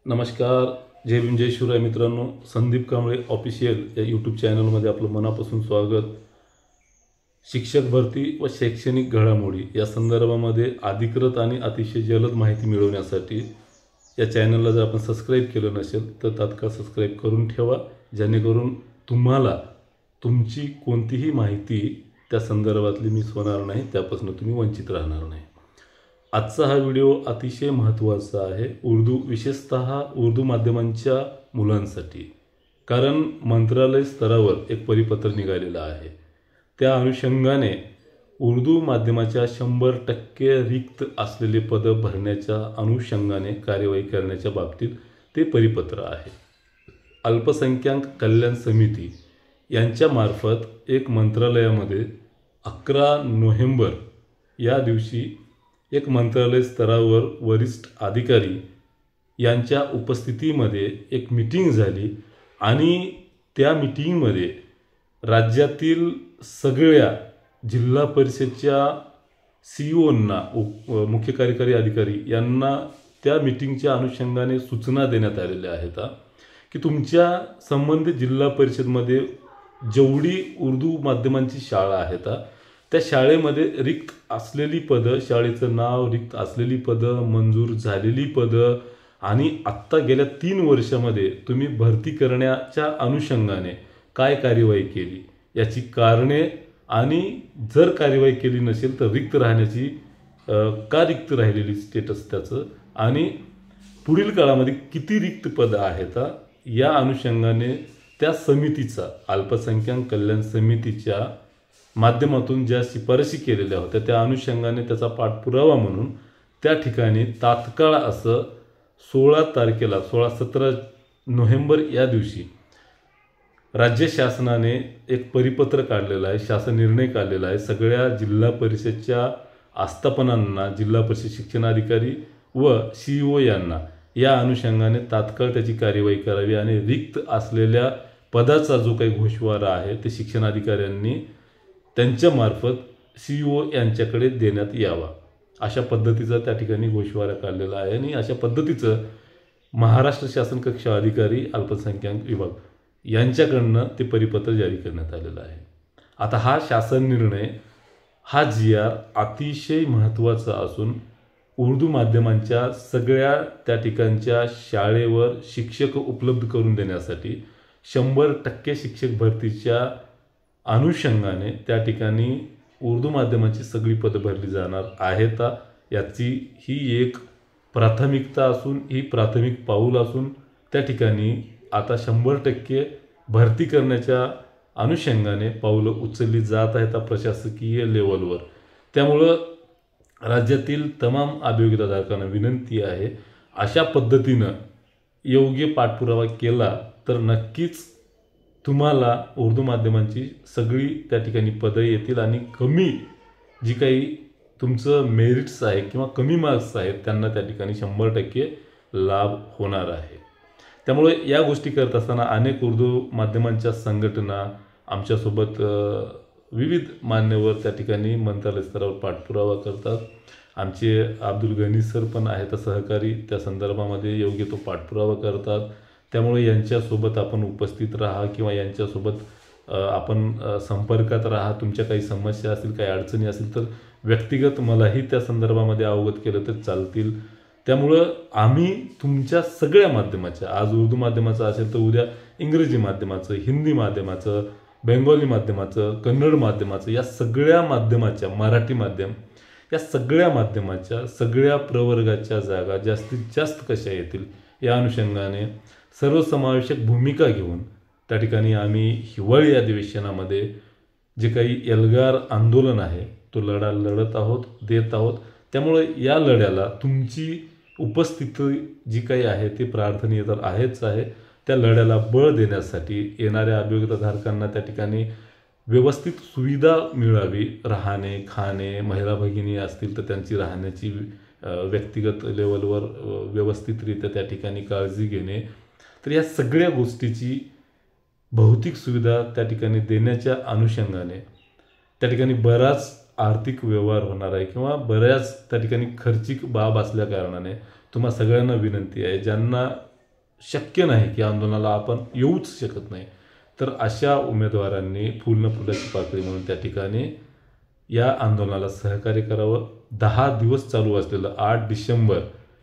नमस्कार. जय भीम जय शिवराय मित्रांनो. संदीप कांबळे ऑफिशियल या यूट्यूब चॅनलमध्ये आपलं मनापासून स्वागत. शिक्षक भरती व शैक्षणिक घडामोडी या संदर्भामध्ये अधिकृत आणि अतिशय जलद माहिती मिळवण्यासाठी या चॅनलला जर आपण सबस्क्राईब केलं नसेल तर तात्काळ सबस्क्राईब करून ठेवा, जेणेकरून तुम्हाला तुमची कोणतीही माहिती त्या संदर्भातली मिस होणार नाही, त्यापासून तुम्ही वंचित राहणार नाही. आजचा हा व्हिडिओ अतिशय महत्त्वाचा आहे विशेषतः उर्दू माध्यमांच्या मुलांसाठी. कारण मंत्रालय स्तरावर एक परिपत्र निघालेलं आहे. त्या अनुषंगाने उर्दू माध्यमाच्या 100% रिक्त असलेले पद भरण्याच्या अनुषंगाने कार्यवाही करण्याच्या बाबतीत ते परिपत्र आहे. अल्पसंख्याक कल्याण समिती यांच्यामार्फत एक मंत्रालयामध्ये 11 नोव्हेंबर या दिवशी एक मंत्रालय स्तरावर वरिष्ठ अधिकारी यांच्या उपस्थितीमध्ये एक मीटिंग झाली आणि त्या मीटिंगमध्ये राज्यातील सगळ्या जिल्हा परिषदच्या CEOंना, मुख्य कार्यकारी अधिकारी यांना त्या मीटिंगच्या अनुषंगाने सूचना देण्यात आलेल्या आहेत की तुमच्या संबंधित जिल्हा परिषदमध्ये जेवढी उर्दू माध्यमांची शाळा आहेत त्या शाळेमध्ये रिक्त असलेली पदं, शाळेचं नाव, रिक्त असलेली पदं, मंजूर झालेली पदं आणि आत्ता गेल्या 3 वर्षामध्ये तुम्ही भरती करण्याच्या अनुषंगाने काय कार्यवाही केली याची कारणे आणि जर कार्यवाही केली नसेल तर रिक्त राहण्याची का रिक्त राहिलेली स्टेटस त्याचं आणि पुढील काळामध्ये किती रिक्त पदं आहेत या अनुषंगाने त्या समितीचा, अल्पसंख्याक कल्याण समितीच्या माध्यमातून ज्या शिफारशी केलेल्या होत्या त्या अनुषंगाने त्याचा पाठपुरावा म्हणून त्या ठिकाणी तात्काळ असं 16-17 नोव्हेंबर या दिवशी राज्य शासनाने एक परिपत्र काढलेलं आहे, शासन निर्णय काढलेला आहे. सगळ्या जिल्हा परिषदच्या आस्थापनांना, जिल्हा परिषद शिक्षणाधिकारी व CEO यांना या अनुषंगाने तात्काळ त्याची कार्यवाही करावी आणि रिक्त असलेल्या पदाचा जो काही गोषवारा आहे ते शिक्षणाधिकाऱ्यांनी त्यांच्यामार्फत CEO यांच्याकडे देण्यात यावा, अशा पद्धतीचा त्या ठिकाणी गोषवारा काढलेला आहे. आणि अशा पद्धतीचं महाराष्ट्र शासन कक्षा अधिकारी अल्पसंख्याक विभाग यांच्याकडनं ते परिपत्र जारी करण्यात आलेलं आहे. आता हा शासन निर्णय, हा GR अतिशय महत्त्वाचा असून उर्दू माध्यमांच्या सगळ्या त्या ठिकाणच्या शाळेवर शिक्षक उपलब्ध करून देण्यासाठी 100% शिक्षक भरतीच्या अनुषंगाने त्या ठिकाणी उर्दू माध्यमाची सगळी पदं भरली जाणार आहेत. याची ही एक प्राथमिकता असून, ही प्राथमिक पाऊल असून त्या ठिकाणी आता 100% भरती करण्याच्या अनुषंगाने पाऊलं उचलली जात आहेत प्रशासकीय लेवलवर. त्यामुळं राज्यातील तमाम अभियोग्यताधारकांना विनंती आहे, अशा पद्धतीनं योग्य पाठपुरावा केला तर नक्कीच तुम्हाला उर्दू माध्यमांची सगळी त्या ठिकाणी पदं येतील आणि कमी जी काही तुमचं मेरिट्स आहे किंवा कमी मार्क्स आहेत त्यांना त्या ठिकाणी 100% लाभ होणार आहे. त्यामुळे या गोष्टी करत असताना अनेक उर्दू माध्यमांच्या संघटना आमच्यासोबत विविध मान्यवर त्या ठिकाणी मंत्रालय स्तरावर पाठपुरावा करतात. आमचे अब्दुल गनी सर पण आहेत सहकारी, त्या संदर्भामध्ये योग्य तो पाठपुरावा करतात. त्यामुळे यांच्यासोबत आपण उपस्थित राहा किंवा यांच्यासोबत आपण संपर्कात राहा. तुमच्या काही समस्या असतील, काही अडचणी असतील तर व्यक्तिगत मलाही त्या संदर्भामध्ये अवगत केलं तर चालतील. त्यामुळं आम्ही तुमच्या सगळ्या माध्यमाच्या, आज उर्दू माध्यमाचं असेल तर उद्या इंग्रजी माध्यमाचं, हिंदी माध्यमाचं, बेंगॉली माध्यमाचं, कन्नड माध्यमाचं, या सगळ्या माध्यमाच्या, मराठी माध्यम, या सगळ्या माध्यमाच्या सगळ्या प्रवर्गाच्या जागा जास्तीत जास्त कशा येतील या अनुषंगाने सर्वसमावेशक भूमिका घेऊन त्या ठिकाणी आम्ही हिवाळी अधिवेशनामध्ये जे काही एल्गार आंदोलन आहे तो लढा लढत आहोत, देत आहोत. त्यामुळे या लढ्याला तुमची उपस्थिती जी काही आहे ती प्रार्थनीय तर आहेच आहे. त्या लढ्याला बळ देण्यासाठी येणाऱ्या अभियोग्यताधारकांना त्या ठिकाणी व्यवस्थित सुविधा मिळावी, राहणे, खाणे, महिला भगिनी असतील तर त्यांची राहण्याची व्यक्तिगत लेवलवर व्यवस्थितरित्या त्या ठिकाणी काळजी घेणे, तर या सगळ्या गोष्टीची भौतिक सुविधा त्या ठिकाणी देण्याच्या अनुषंगाने त्या ठिकाणी बराच आर्थिक व्यवहार होणार आहे किंवा बऱ्याच त्या ठिकाणी खर्चिक बाब असल्या कारणाने तुम्हा सगळ्यांना विनंती आहे, ज्यांना शक्य नाही की आंदोलनाला आपण येऊच शकत नाही, तर अशा उमेदवारांनी फुल न फुलाची पाकळी म्हणून त्या ठिकाणी या आंदोलनाला सहकार्य करावं. 10 दिवस चालू असलेलं 8 डिसेंबर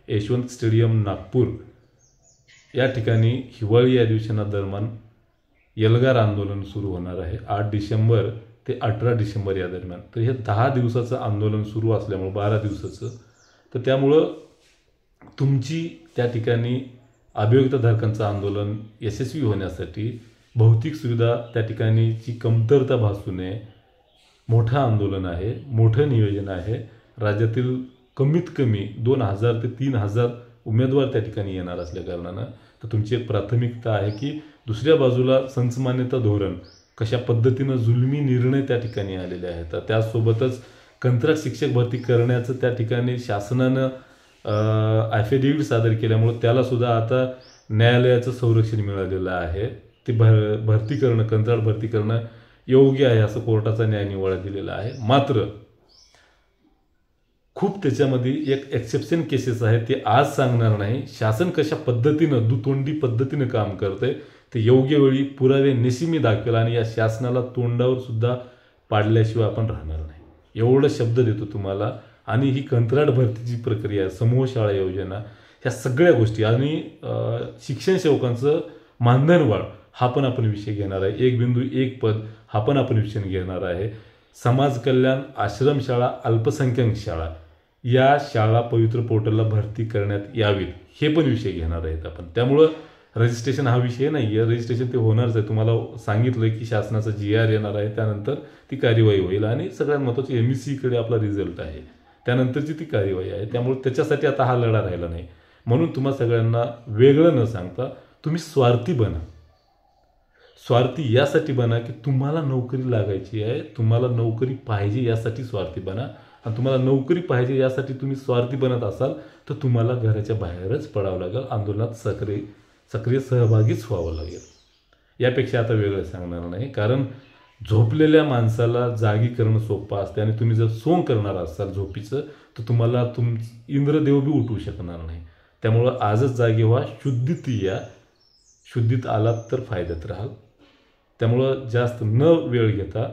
यशवंत स्टेडियम नागपूर या ठिकाणी हिवाळी अधिवेशनादरम्यान एल्गार आंदोलन सुरू होणार आहे 8 डिसेंबर ते 18 डिसेंबर या दरम्यान. तर हे 10 दिवसाचं आंदोलन सुरू असल्यामुळं 12 दिवसाचं, तर त्यामुळं तुमची त्या ठिकाणी अभियोक्ताधारकांचं आंदोलन यशस्वी होण्यासाठी भौतिक सुविधा त्या ठिकाणीची कमतरता भासू नये, मोठं आंदोलन आहे, मोठं नियोजन आहे. राज्यातील कमीत कमी 2000 ते 3000 उमेदवार त्या ठिकाणी येणार असल्या कारणानं तर तुमची एक प्राथमिकता आहे की दुसऱ्या बाजूला संचमान्यता धोरण कशा पद्धतीनं जुलमी निर्णय त्या ठिकाणी आलेले आहेत. तर त्यासोबतच कंत्राट शिक्षक भरती करण्याचं त्या ठिकाणी शासनानं ॲफिडेव्हिट सादर केल्यामुळं त्यालासुद्धा आता न्यायालयाचं संरक्षण मिळालेलं आहे. ते भरती करणं, कंत्राट भरती करणं योग्य आहे असं कोर्टाचा न्याय निवाडा दिलेला आहे. मात्र खूप त्याच्यामध्ये एक एक्सेप्शन केसेस आहेत, ते आज सांगणार नाही. शासन कशा पद्धतीनं दुतोंडी पद्धतीनं काम करतंय ते योग्य वेळी पुरावे निशिमी दाखवेल आणि या शासनाला तोंडावर सुद्धा पाडल्याशिवाय आपण राहणार नाही, एवढं शब्द देतो तुम्हाला. आणि ही कंत्राट भरतीची प्रक्रिया, समूह शाळा योजना, ह्या सगळ्या गोष्टी आणि शिक्षण सेवकांचं मानधनवाढ हा पण आपण विषय घेणार आहे. 1 बिंदू 1 पद हा पण आपण विषय घेणार आहे. समाज कल्याण, आश्रमशाळा, अल्पसंख्याक शाळा या शाळा पवित्र पोर्टलला भरती करण्यात यावीत हे पण विषय घेणार आहेत आपण. त्यामुळं रजिस्ट्रेशन हा विषय नाही आहे, रजिस्ट्रेशन ते होणारच आहे. तुम्हाला सांगितलं की शासनाचा GR येणार आहे, त्यानंतर ती कार्यवाही होईल आणि सगळ्यात महत्त्वाचं MECकडे आपला रिझल्ट आहे, त्यानंतरची ती कार्यवाही आहे. त्यामुळे त्याच्यासाठी आता हा लढा राहिला नाही. म्हणून तुम्हा सगळ्यांना वेगळं न सांगता तुम्ही स्वार्थी बना. स्वार्थी यासाठी बना की तुम्हाला नोकरी लागायची आहे, तुम्हाला नोकरी पाहिजे यासाठी स्वार्थी बना. आणि तुम्हाला नोकरी पाहिजे यासाठी तुम्ही स्वार्थी बनत असाल तर तुम्हाला घराच्या बाहेरच पडावं लागेल, आंदोलनात सक्रिय सहभागीच व्हावं लागेल. यापेक्षा आता वेगळं सांगणार नाही. कारण झोपलेल्या माणसाला जागी करणं सोपं असते आणि तुम्ही जर सोंग करणार असाल झोपीचं तर तुम्हाला इंद्रदेव बी उठवू शकणार नाही. त्यामुळं आजच जागी व्हा, शुद्धीत या. शुद्धीत आलात तर फायद्यात राहाल. त्यामुळं जास्त न वेळ घेता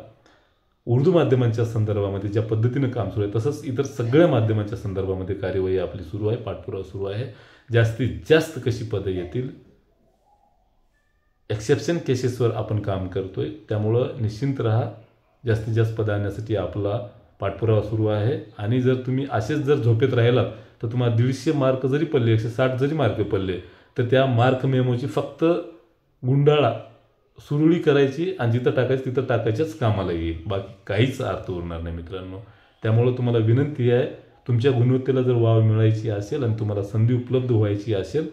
उर्दू माध्यमांच्या संदर्भामध्ये ज्या पद्धतीनं काम सुरू आहे तसंच इतर सगळ्या माध्यमांच्या संदर्भामध्ये कार्यवाही आपली सुरू आहे, पाठपुरावा सुरू आहे. जास्तीत जास्त कशी पदं येतील, एक्सेप्शन केसेसवर आपण काम करतोय. त्यामुळं निश्चिंत राहा. जास्तीत जास्त पदं आणण्यासाठी आपला पाठपुरावा सुरू आहे. आणि जर तुम्ही असेच जर झोपेत राहिलात तर तुम्हाला 150 मार्क जरी पडले, 160 जरी मार्क पडले तर त्या मार्क मेमोची फक्त गुंडाळा सुरळी करायची आणि जिथं टाकायचं तिथं टाकायच्याच कामाला येईल, बाकी काहीच अर्थ उरणार नाही मित्रांनो. त्यामुळं तुम्हाला विनंती आहे, तुमच्या गुणवत्तेला जर वाव मिळायची असेल आणि तुम्हाला संधी उपलब्ध व्हायची असेल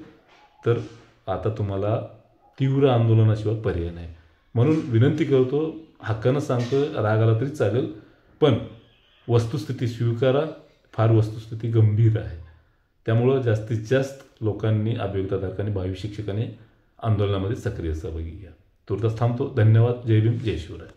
तर आता तुम्हाला तीव्र आंदोलनाशिवाय पर्याय नाही. म्हणून विनंती करतो, हक्कानं सांगतो, राग आला तरी चालेल, पण वस्तुस्थिती स्वीकारा. फार वस्तुस्थिती गंभीर आहे. त्यामुळं जास्तीत जास्त लोकांनी, अभियोक्ताधारकांनी, भावी शिक्षकांनी आंदोलनामध्ये सक्रिय सहभागी घ्या. तुर्तास थांबतो. धन्यवाद. जय भीम, जय शिवराय.